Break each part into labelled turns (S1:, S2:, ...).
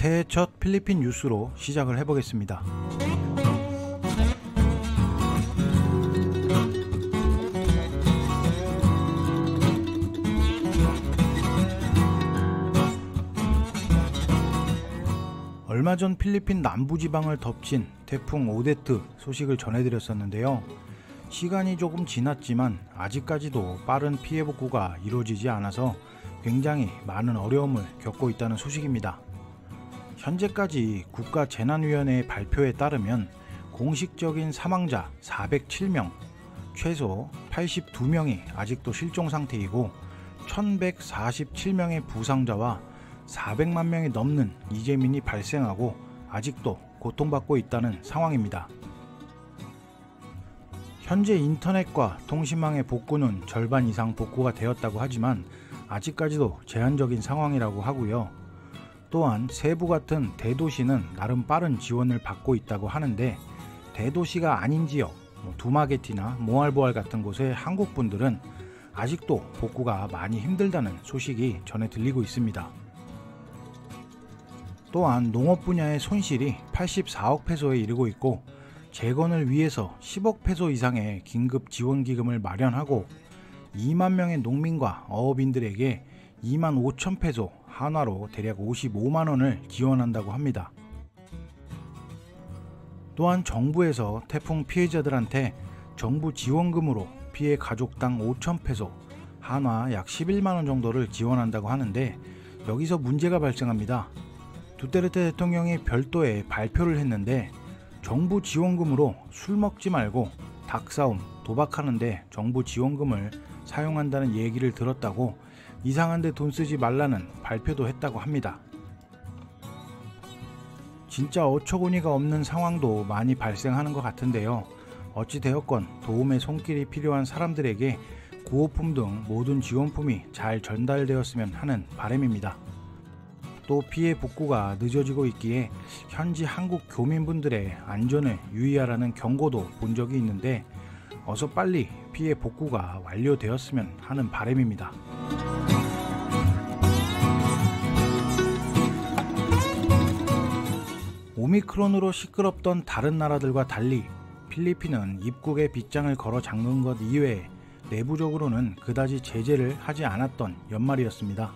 S1: 새해 첫 필리핀 뉴스로 시작을 해보겠습니다. 얼마 전 필리핀 남부지방을 덮친 태풍 오데트 소식을 전해드렸었는데요. 시간이 조금 지났지만 아직까지도 빠른 피해 복구가 이루어지지 않아서 굉장히 많은 어려움을 겪고 있다는 소식입니다. 현재까지 국가재난위원회의 발표에 따르면 공식적인 사망자 407명, 최소 82명이 아직도 실종 상태이고 1147명의 부상자와 400만 명이 넘는 이재민이 발생하고 아직도 고통받고 있다는 상황입니다. 현재 인터넷과 통신망의 복구는 절반 이상 복구가 되었다고 하지만 아직까지도 제한적인 상황이라고 하고요. 또한 세부 같은 대도시는 나름 빠른 지원을 받고 있다고 하는데 대도시가 아닌 지역, 두마게티나 모알보알 같은 곳의 한국 분들은 아직도 복구가 많이 힘들다는 소식이 전해 들리고 있습니다. 또한 농업 분야의 손실이 84억 페소에 이르고 있고 재건을 위해서 10억 페소 이상의 긴급 지원기금을 마련하고 2만 명의 농민과 어업인들에게 2만 5천 페소, 한화로 대략 55만 원을 지원한다고 합니다. 또한 정부에서 태풍 피해자들한테 정부 지원금으로 피해 가족당 5천 페소, 한화 약 11만 원 정도를 지원한다고 하는데 여기서 문제가 발생합니다. 두테르테 대통령이 별도의 발표를 했는데 정부 지원금으로 술 먹지 말고 닭싸움, 도박하는데 정부 지원금을 사용한다는 얘기를 들었다고 이상한데 돈 쓰지 말라는 발표도 했다고 합니다. 진짜 어처구니가 없는 상황도 많이 발생하는 것 같은데요. 어찌되었건 도움의 손길이 필요한 사람들에게 구호품 등 모든 지원품이 잘 전달되었으면 하는 바람입니다. 또 피해 복구가 늦어지고 있기에 현지 한국 교민분들의 안전을 유의하라는 경고도 본 적이 있는데 어서 빨리 피해 복구가 완료되었으면 하는 바람입니다. 오미크론으로 시끄럽던 다른 나라들과 달리 필리핀은 입국에 빗장을 걸어 잠근 것 이외에 내부적으로는 그다지 제재를 하지 않았던 연말이었습니다.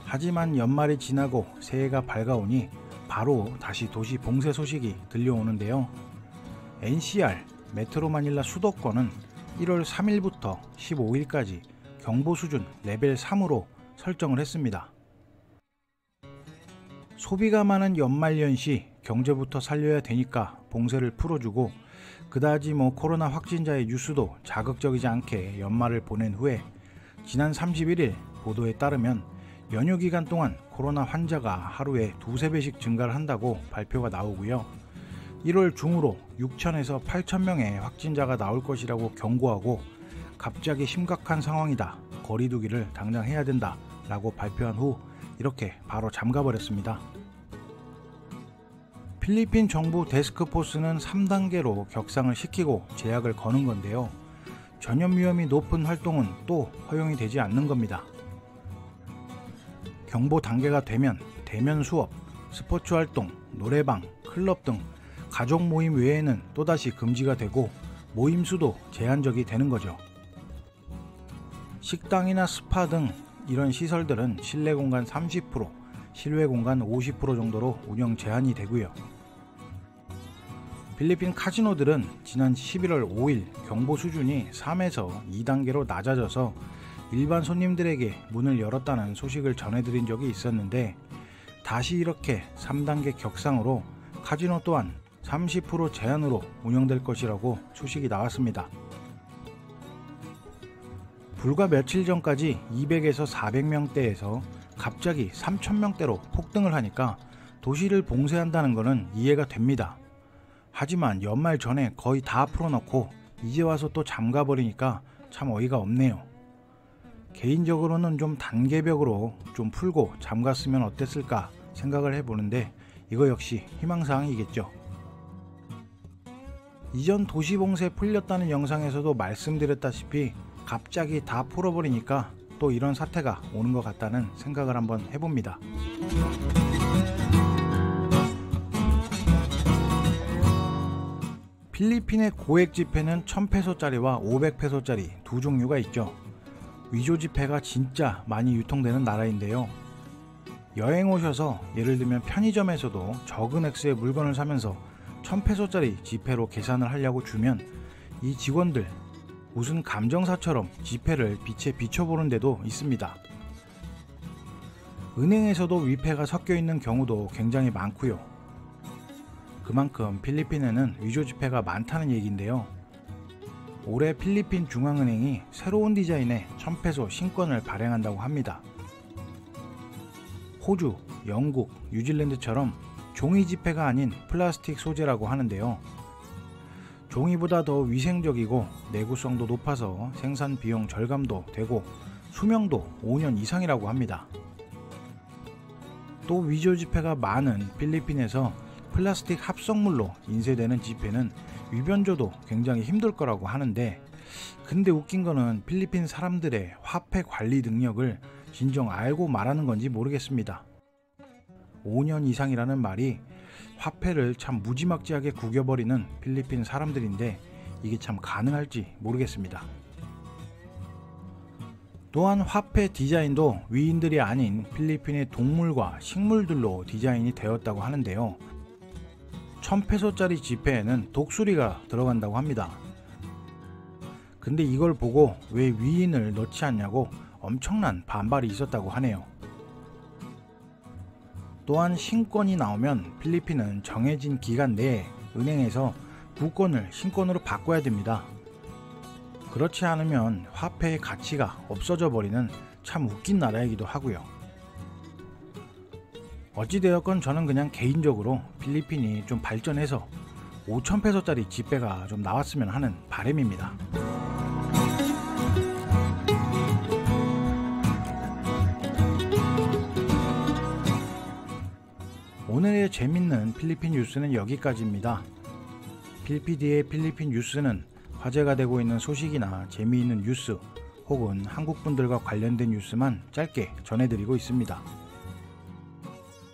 S1: 하지만 연말이 지나고 새해가 밝아오니 바로 다시 도시 봉쇄 소식이 들려오는데요. NCR 메트로 마닐라 수도권은 1월 3일부터 15일까지 경보 수준 레벨 3으로 설정을 했습니다. 소비가 많은 연말연시 경제부터 살려야 되니까 봉쇄를 풀어주고 그다지 코로나 확진자의 뉴스도 자극적이지 않게 연말을 보낸 후에 지난 31일 보도에 따르면 연휴 기간 동안 코로나 환자가 하루에 2~3배씩 증가를 한다고 발표가 나오고요. 1월 중으로 6천에서 8천 명의 확진자가 나올 것이라고 경고하고 갑자기 심각한 상황이다. 거리 두기를 당장 해야 된다. 라고 발표한 후 이렇게 바로 잠가버렸습니다. 필리핀 정부 데스크포스는 3단계로 격상을 시키고 제약을 거는 건데요. 전염 위험이 높은 활동은 또 허용이 되지 않는 겁니다. 경보 단계가 되면 대면 수업, 스포츠 활동, 노래방, 클럽 등 가족 모임 외에는 또다시 금지가 되고 모임 수도 제한적이 되는 거죠. 식당이나 스파 등 이런 시설들은 실내 공간 30%, 실외 공간 50% 정도로 운영 제한이 되고요. 필리핀 카지노들은 지난 11월 5일 경보 수준이 3에서 2단계로 낮아져서 일반 손님들에게 문을 열었다는 소식을 전해드린 적이 있었는데 다시 이렇게 3단계 격상으로 카지노 또한 30% 제한으로 운영될 것이라고 소식이 나왔습니다. 불과 며칠 전까지 200에서 400명대에서 갑자기 3000명대로 폭등을 하니까 도시를 봉쇄한다는 것은 이해가 됩니다. 하지만 연말 전에 거의 다 풀어놓고 이제 와서 또 잠가버리니까 참 어이가 없네요. 개인적으로는 좀 단계벽으로 좀 풀고 잠갔으면 어땠을까 생각을 해보는데 이거 역시 희망사항이겠죠. 이전 도시봉쇄 풀렸다는 영상에서도 말씀드렸다시피 갑자기 다 풀어버리니까 또 이런 사태가 오는 것 같다는 생각을 한번 해봅니다. 필리핀의 고액 지폐는 1000페소짜리와 500페소짜리 두 종류가 있죠. 위조 지폐가 진짜 많이 유통되는 나라인데요. 여행 오셔서 예를 들면 편의점에서도 적은 액수의 물건을 사면서 1000페소짜리 지폐로 계산을 하려고 주면 이 직원들 무슨 감정사처럼 지폐를 빛에 비춰보는 데도 있습니다. 은행에서도 위폐가 섞여 있는 경우도 굉장히 많고요. 그만큼 필리핀에는 위조 지폐가 많다는 얘기인데요. 올해 필리핀 중앙은행이 새로운 디자인의 1000페소 신권을 발행한다고 합니다. 호주, 영국, 뉴질랜드처럼 종이 지폐가 아닌 플라스틱 소재라고 하는데요. 종이보다 더 위생적이고 내구성도 높아서 생산 비용 절감도 되고 수명도 5년 이상이라고 합니다. 또 위조 지폐가 많은 필리핀에서 플라스틱 합성물로 인쇄되는 지폐는 위변조도 굉장히 힘들 거라고 하는데, 근데 웃긴 거는 필리핀 사람들의 화폐 관리 능력을 진정 알고 말하는 건지 모르겠습니다. 5년 이상이라는 말이 화폐를 참 무지막지하게 구겨버리는 필리핀 사람들인데 이게 참 가능할지 모르겠습니다. 또한 화폐 디자인도 위인들이 아닌 필리핀의 동물과 식물들로 디자인이 되었다고 하는데요. 1000페소짜리 지폐에는 독수리가 들어간다고 합니다. 근데 이걸 보고 왜 위인을 넣지 않냐고 엄청난 반발이 있었다고 하네요. 또한 신권이 나오면 필리핀은 정해진 기간 내에 은행에서 구권을 신권으로 바꿔야 됩니다. 그렇지 않으면 화폐의 가치가 없어져 버리는 참 웃긴 나라이기도 하고요. 어찌되었건 저는 그냥 개인적으로 필리핀이 좀 발전해서 5000페소짜리 지폐가 좀 나왔으면 하는 바람입니다. 오늘의 재밌는 필리핀 뉴스는 여기까지입니다. 필피디의 필리핀 뉴스는 화제가 되고 있는 소식이나 재미있는 뉴스 혹은 한국분들과 관련된 뉴스만 짧게 전해드리고 있습니다.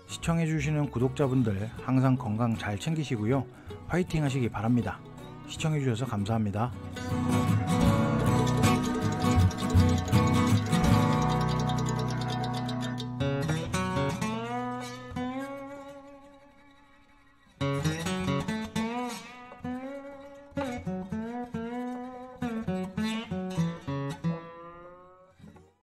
S1: 시청해주시는 구독자분들 항상 건강 잘 챙기시고요. 화이팅 하시기 바랍니다. 시청해주셔서 감사합니다.